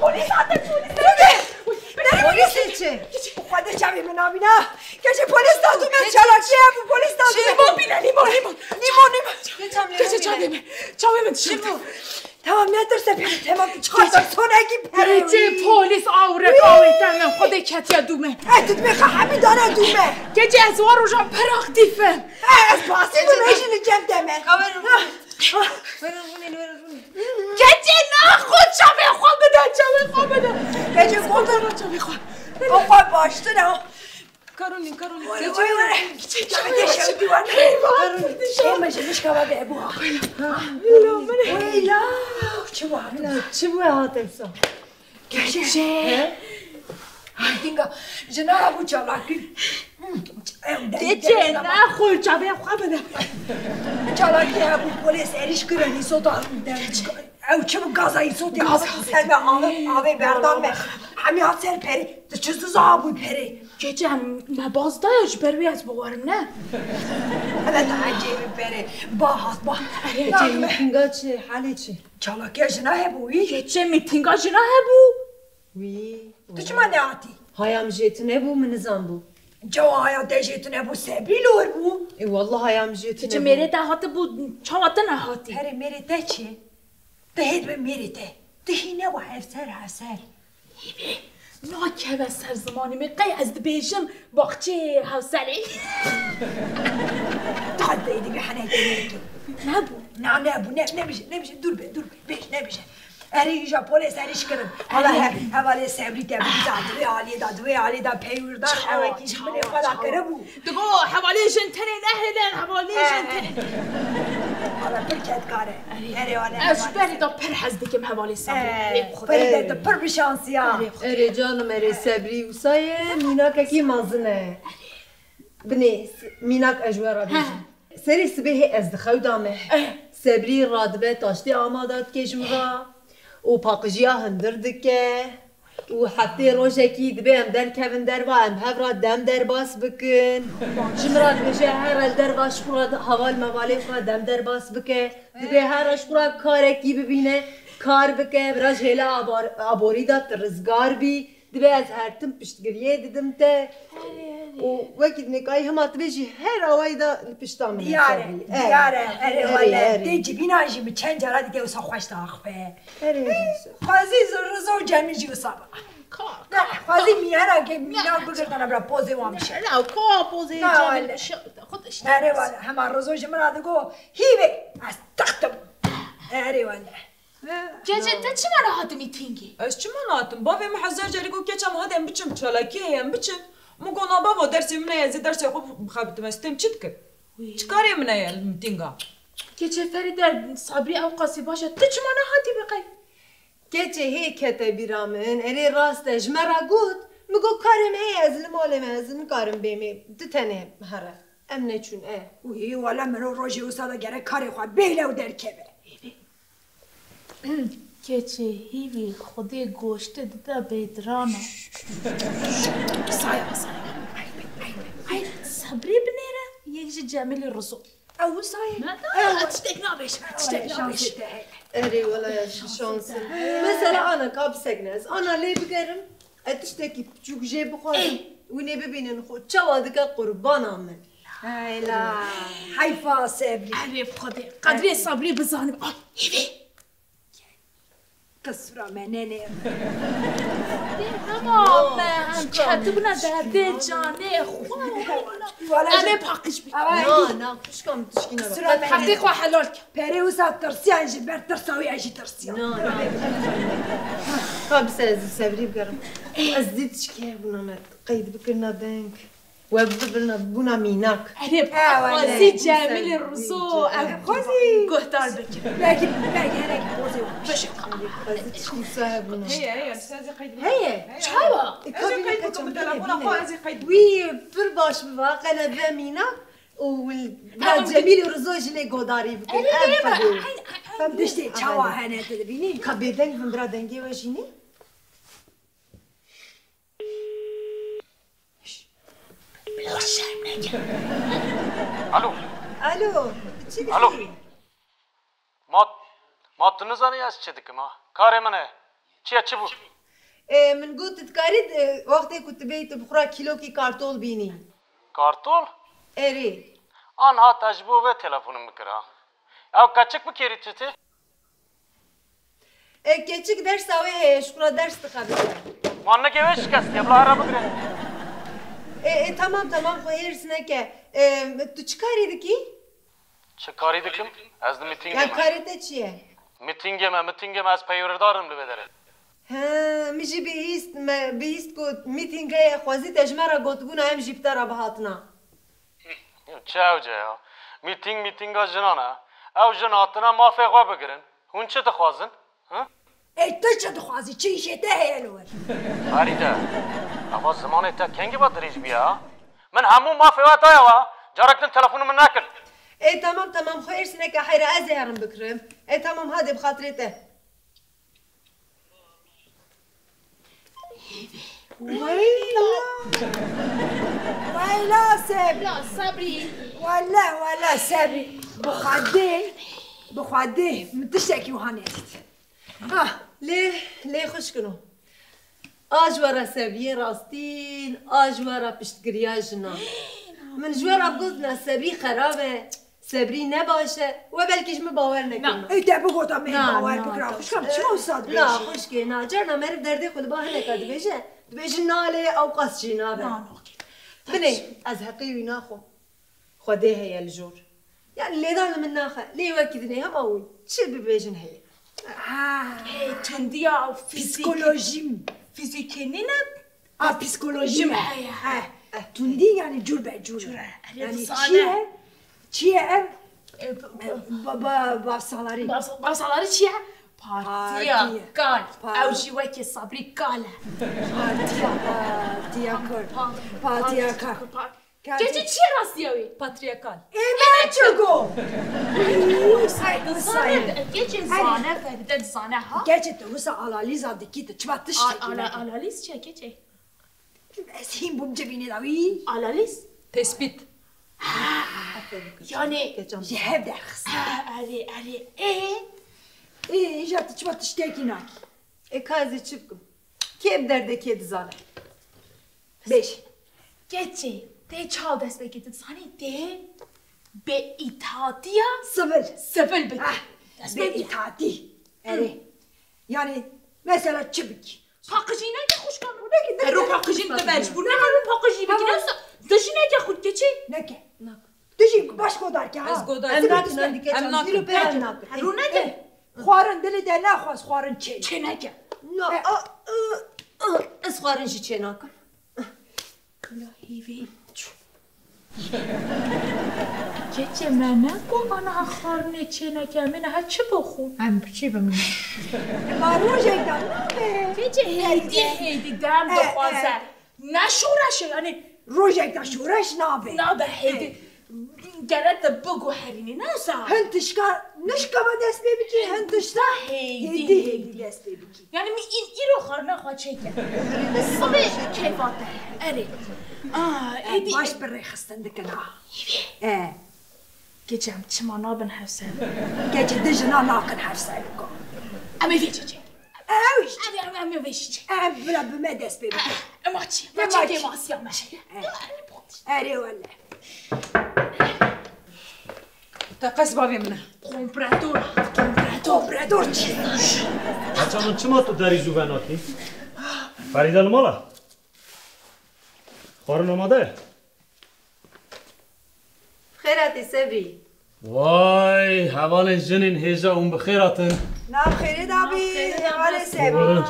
پلیس آده پلیس چه؟ خودش جمعی من آبینا کسی پلیس دادو من چلاکی هم پلیس دادو لیمون بینه لیمون چاوی من چی بود؟ تمام نترسه پیره تمام چهار سونگی پره چه پلیس آوره قاویتن خود کتیا دومه اتت میخوا همین داره دومه گجه از وارو جا پراخ دیفم از باسی بمیشین جم دمه گجه نه خود چاوی خواه بده گجه خودتون رو چاوی خواه بخواه باشتو نه کارونی چه دیوان مجلش که باید ابوها ویلا چه بوه هاتفسا چه؟ دینگا جناها بو چالاکی چه نه خود چاوی خواه بده چالاکی ابو پولیس اریش کرنی سوتا او چه بو گازایی سوتی سر به آوه بردان به همی ها سر پری چه زوزا بود پری گجه ما بازدایش بروی از بگوارم نه البته عجیبی پری با هات با گجه میتینگا چه حاله چه چالاکی جناه بویی گجه میتینگا جناه بو وی تو چه من آتی هایم جیتونه بو منظم بو جوایا دجیتونه بو سبری لور بو ای والله هایم جیتونه گجه میره ده هاته بود چاواته نه هاتی پری میره ده چه؟ ده هید به میره ده دهینه و هفسر نه که به سر زمانی می قی از بیشم باخچه حوصله داد دیدی به حنه دیگه نبو نمیشه دور بیش نمیشه ایجا پلیس اریش کردم حوالی سبری دادوی عالی دا پیوردار حوالیش منی خدا کرده بود دگو حوالی جنتنه نهیدن حوالی جنتنه حالا پرکت کاره از بری دا پر حزده کم حوالی سبری پری دا پر بشانسی ها اره جانم اره سبری و سایه میناک اکی مازنه بنی میناک اجوه را بیشم سری سبیه از دخو دامه سبری رادبه تاشتی آمادات کشمغا و پاقجیا هندر دکه و حتی روشکی دبه هم در کبن در با هم هفرا دم در باس بکن جمرات بشه هر در باش کراد حوال موالی کراد دم در باس بکه دبه هر اش کراد کارکی ببینه کار بکه براش هلا آبوری داد رزگار بی دبه از هر تم پشتگریه دیدم ته و وقت نکایی هم آتبیجی هر آوائی دا پشتام دیاره اره والا دیجی بیناشی به چند جارا دیگه اوسا خوش داخبه خوازی زو جمعی و سابا نه خوازی میانا که مینا بگردن برا پوزه وام شه نه که پوزه جمعی خودش اره والا همه روزوش مرا دگو هیوه از تختم اره والا گجه تا چی من هاتی میتینگی؟ از چی من هاتم؟ باوی محضر جاری گو که چم هاتم بچم چالاکی هم بچم مگو نابا درسی منه از درسی خوب خابتم استم چیت کرد چیکاری منه میتینگا گجه فرید صبری او قاسی باشه تا چی من هاتی بقی؟ گچه هی کتبی رامن اره راستش مرا گود مگو کارم هی از لمالم از کارم بیمی دتنه هره امنه چون وی والا منو روژی اوسادا گره کاری خواه بیله و درکه بره گجه هیوی خودی گوشته دیده بیدرانه سایه صبری بنیره یک جمیل رسول او سایه نه اتشتک نابش اره ولا شانس مثلا انا کاب سگنز انا لی بگرم اتشتکی چوک جه بخورم وینه ببینن خود چوادکه قربانم من هیلا حیفا سبری عریف خودی قدری صبری بزانم هیوی قصرا مننه همه هم کتبونه درده جانه خواه همه پاکش بید نه کشکم تشکی نبا هفته خواه حلال کن پری اوسا ترسیان جی بر ترساوی ایشی ترسیان نه کاب سبری بگرم از دید چکه بونم قید بکرنا دنگ و بنا میناک عریف خوازی جمیل رزو خوازی گهدار بکن بگی هرکی بوزی بشه خوازی چی صاحبونه هي استاذي قيد چاوا قيد بكم بالتليفون خوازي قيد وی پر باش بواقع نبه میناک و جمیل رزو جلی گوداری بکن دشتی چاوا هنه تدبینی که بیدنگ هندرا دنگی و جینی بلا شرم نگه الو الو چی الو بگی؟ ما ما تو نزانی از چه دکم ها کار منه چیه چی بود من گوت تکارید وقتی که تبیت بخورا کیلو کی کارتول بینی کارتول اری آنها تجربه تلفنم بکره او کچک بکیری چطه کچک درس اوه شکر درس تقابل ما نگوش کسی ابلا هر بگره tamam خواهیرس نکه تو چی کاری دکی؟ چه کاری دکم؟ از میتینگم یا کاریت چیه؟ میتینگم از پیوردارم بداره ها میجی بیست کو میتینگه خوازی تجمرا گوتبون هم جیبتر بهاتنا چه اوجه یا میتینگا جنانه او جناتنا ما فقوا بگرن هون چه تخوازن؟ تو چه تخوازی چی شده هیلور فریده اما زمان تا کنگی با دریج بیا من همون ما فقوا دایا جارکتن تلفون من نکن tamam خواهیرس نکه حیره از هرم بکرم tamam هاده بخاطرته ويلا سبري لا صبري ولا سبري بخده متشتكي وهانيت ليه خوش کنو آجوارا سبری راستین آجوارا پشتگریا جنا من جوارا بگذنا سبری خرابه سبری نباشه و بلکیش من باور نکنم ای ده بگوتا من باور بکرم خوشکم چی استاد لا خوش که نه جرنا مرف درده خود با هنکا دبیشه ناله او قصشی نابه بني أزهقي ويناخو خديها يا الجور يعني اللي دار من ناخه ليه وكذني هم أول شو ببيجن هي تنديا فيزيكي نينا بسيكولوجي تندي يعني جور بجور يعني چیه بافسالاری چیه؟ پارتیا او جیوه که صبری کاله پارتیا کار چیه راستی اوی؟ پاتریاکال ایمه چگو گچه زانه فردد زانه ها؟ گچه تو وسا آلالیزا دکیت چباتش آلالیز چیه گچه؟ از هیم بوم جبینه داوی آلالیز؟ تثبیت yani جهب درخص Ali جات چباتش تکی ناکی کازی چی بکم کی بدرده کی دزانه beş geçe de çal dest bekledin sani de be itaatiya sıfır be be itaati evet yani mesela çubuk pakıcına ne hoş kalır ro pakıcın da mecbur ne ro pakıcı bir nasıl dışına ne khud geçe ne ki düşün baş kodar ki از گودار هم ناکن رو نده خوارن دلی ده نخواست خوارن چه نگه نه از خوارنشی چه ناکن الهی geçe mene bu ana xarne çeneke mene ha çi bxun هم چی بمونه ما روزه دم geçe heydi dam bxwazه نشورشه yani روزه دا شورش نابه heydi gerek de bugü herini nasıl هنتشکار نشکا دست ببکی هنتشتا هیدی دست ببکی yani mi iro xarne xwa çeke sabe keyfate eri edi باش بری خستن دکنا geçem çimana ben hevse گچه دجنا ناکن حرف سایب کن ama veçece اوش ama veçece بلا بما دست ببکی ama çeke masya meşe اری ولا تقص بابي منه کمپراتور چی بچه‌مون چی ما تو داری زوبناتی؟ فرید المالا خارن آماده؟ خیراتی سبری وای حوال جنین هیجا اون بخیراتن نام خیلی دابی ولی سبی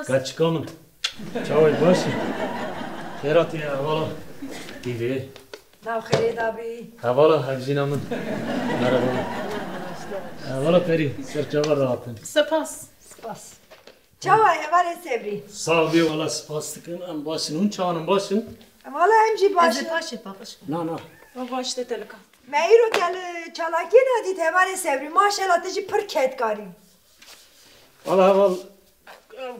گچ کامن چاوی باشی خیراتی حوالا دیوی نام خیلی دابی حوالا حفظینا من مرحبا حوالا پری سرچاوا راحتن سپاس چاوای ولی سبری ساوی والا سپاس دکن ام باشن اون چانم باشن والا همچی باشه باشه باقش نه نه واشته تلکا من ای رو کل چالاکی ندید ولی سبری ماشالله تجی پر کتکاری والا حوال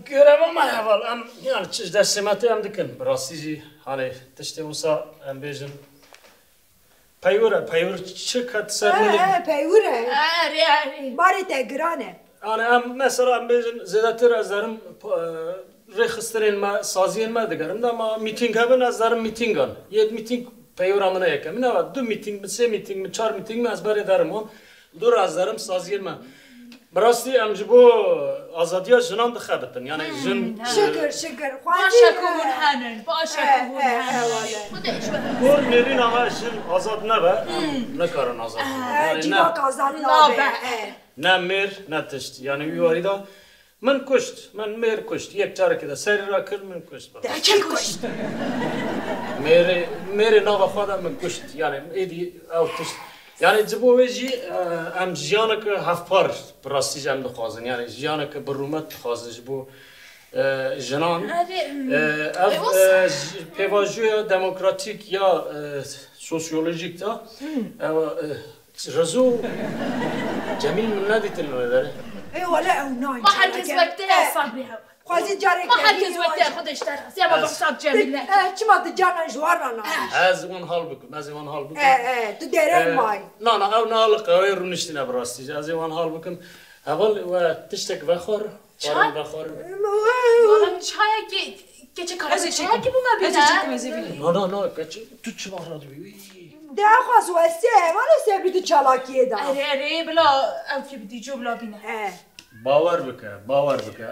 görem ama حوال ام yani çiz dersimati hem dikin براستی جی hani تشتی وسا ام بیجن پیور چه کت سر ملی پیوره اره باری تگرانه آن مثلا بیشتر زیادتر از دارم رخصترین ما سازین ما دگرم دا ما میتینگ هم از دارم میتینگان یه میتینگ پیور آمنه یکم نه دو میتینگ سه میتینگ چهار میتینگ از باری دارم هم دور از دارم سازین ما براستی امجبو آزادیا جنان دخابتن یعنی جن شکر باشا کمون هنن باشا کمون هنن خودش کور میرین آقا جن آزاد نبه نکارن آزاد جیواک آزاد نابه نه میر نه تشت یعنی بیواری دا من کشت من میر کشت یک چاره که دا سری را کرد من کشت چه کشت میر ناغا خواهد من کشت یعنی ایدی او تشت یعنی جبوه جی ام جیانه که هفت پار براستی جم دخوازن یعنی جیانه که برومت دخوازن جبو جنان پیواجوی دموکراتیک یا سوسیولوژیک تا رزو جمیل من ندیتن نوه داره ولا او ناین ما هرگز وقته صبری هم خوازی جاره ما هرگز وقته خودش در هست یا با بخشاب جمیل نه چی ما تو جانن جوار رانا از اون حال بکن از اون حال بکن تو دیره مای نه او نال قوی رو نشتینه براستی از اون حال بکن اول و تشتک بخور چای؟ بخور والا چای که چه کار چای که بوم بینه نه تو چه بخورد بیوی ده خواست وسته والا سبری تو چالاکیه دا اره بلا او که بدی جو بلا بینه باور بکه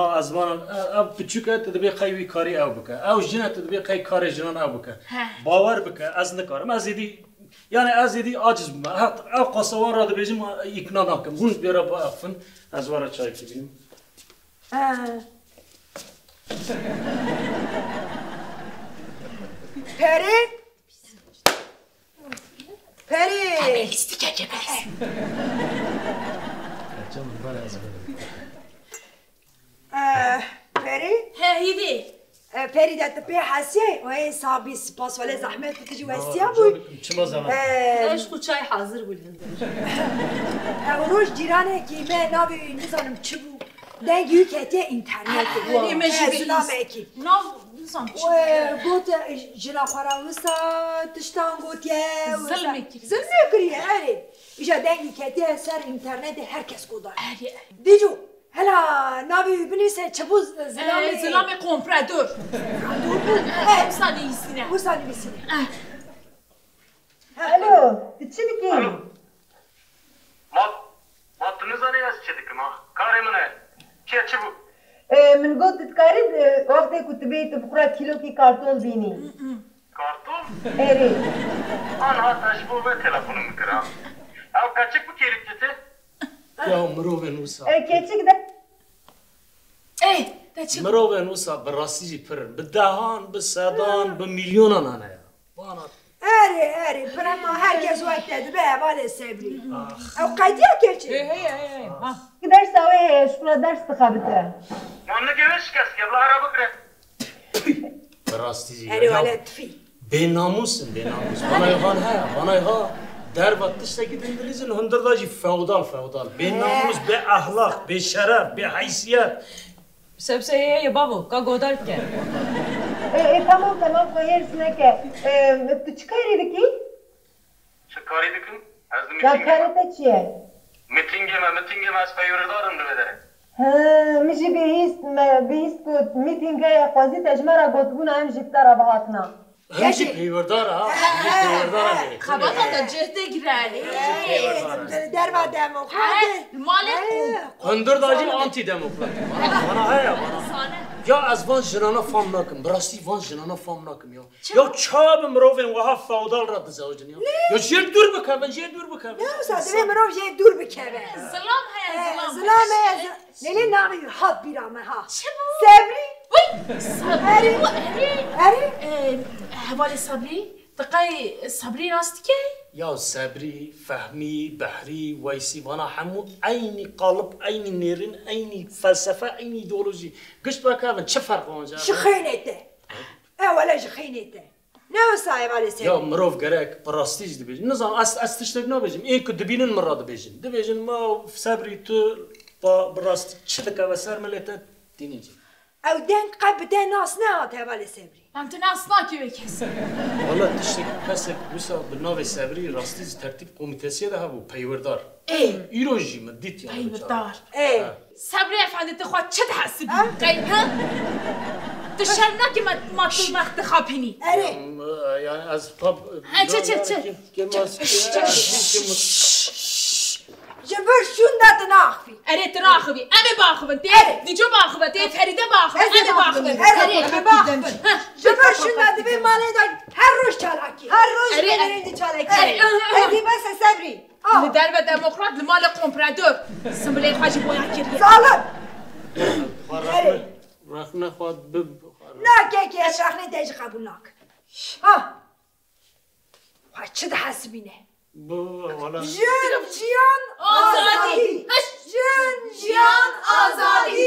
از من اب بچوکه تدبی قوی کاری او بکه او جنه تدبی قوی کاری جنان او بکه باور بکه از نکارم از ایدی یعنی از ایدی عاجز بم او قصوان را دبیجم اقنا نکم هون بیرا با افن از وارا چای کی بینم پری استیکه که بس پری هیدی پری دت پی حسیه و این صابی سپاس ولی زحمت بتجی وسیه بود چه زمان ايش خود چای حاضر بود روش جیرانه که من ناوی نزانم چی بود دنگی کتی اینترنت زلامه اکی ناو نزان چی گوت جنا خواراوسا تشتان گوتیه ظلمه کریه اره ایجا دنگی کتی سر اینترنت هر کس گودار دیجو هلا ناوی بنیسه چه بود زلامه کمپرادور بوسانی ایسینه بوسانی بیسینه الو چی دیگه ما تنزانی از چه دیگه ما کاری منه چه بود من گفت تکارید وقتی که تبیت بخورا کیلو کی کارتون بینی کارتون؟ اره آنها تشبه به تلفن میکرم او کچک بکیرید چه؟ یا مرو نوسا کچک ده مرو نوسا براستی پر بدهان بسادان بمیلیونان آنها وانا اره برما هر کس وقت داده به حوال سبری او قیدی ها کچی درس اوه شکلا درس بخابته من نگوش کس که بلا را بکره براستی اره والا تفی به ناموس بانای ها در باتش تکی دندلیزن هندرداجی فودال به ناموس به اخلاق به شرف به حیثیت سبسه یه بابو که گودار که تمام خواهیرس نکه تو چه کاری دکی؟ چه کاری دکن؟ از یا میتینگ کارتا چیه؟ میتینگ از پیوردارم رو بداره میشه بیست بود میتینگ های خوازی تجمه گوتبون هم جیبتا را بهاتنا همچی پیوردار ها خبات دا جهده گرانی در با دموکرات مال هندرداجی آنتی دموکرات یا از وان جنانا فهم نکم براستی وان جنانا فهم نکم یا چاب مروفن وها فودال را بزوجن یا جیر دور بکن نه ساده مروف جه دور بکره زلام هیا زلامه لیلی نامی حد بیرامه ها چه بود؟ سبری وی صبری اره حوال صبری دقای صبری راست که؟ یا صبری فهمی بحری ویسی وانا همو عینی قالب عینی نیرین عینی فلسفه عینی ایدئولوژی گشت بکن چه فرق آنجا شخینته اولا شخینته نه صاحب علی سید یا مروف گرک پراستیج دبیجن نظام از تشتک نبیجم این که دبینن مرا دبیجن ما صبری تو با براستی چه دکه و سر ملیت دینیجی او دنگ قبده ناس نه هاته ولی سبری من تو ناس ناکی بکسی والا تشتک پسک وسا بناو صبری راستی ترتیب کمیتسیه ده هبو پیوردار ایروژی من دیت یا پیوردار صبری افندی تو خواهد چه حسبی قیل ها تو شرم نکی ما تو وقت خوابینی اره یعنی از خواب چه جبر شون داد ناخفی اره تراخبی امه باخبن دیجو باخبن دی فریده باخبن امه باخبن اره باخبن جبر شون داد به ماله داد هر روز چالاکی هر روز میرندی چالاکی ادی بس صبری لدر و دموکرات لمال قمپرادور سمبلی خواجی بویا کردی سالم رخنه خواد بب نه که از رخنه دیج قبول ناک ها خواه چه ده حسبینه والا جن جیان آزادی جن جیان آزادی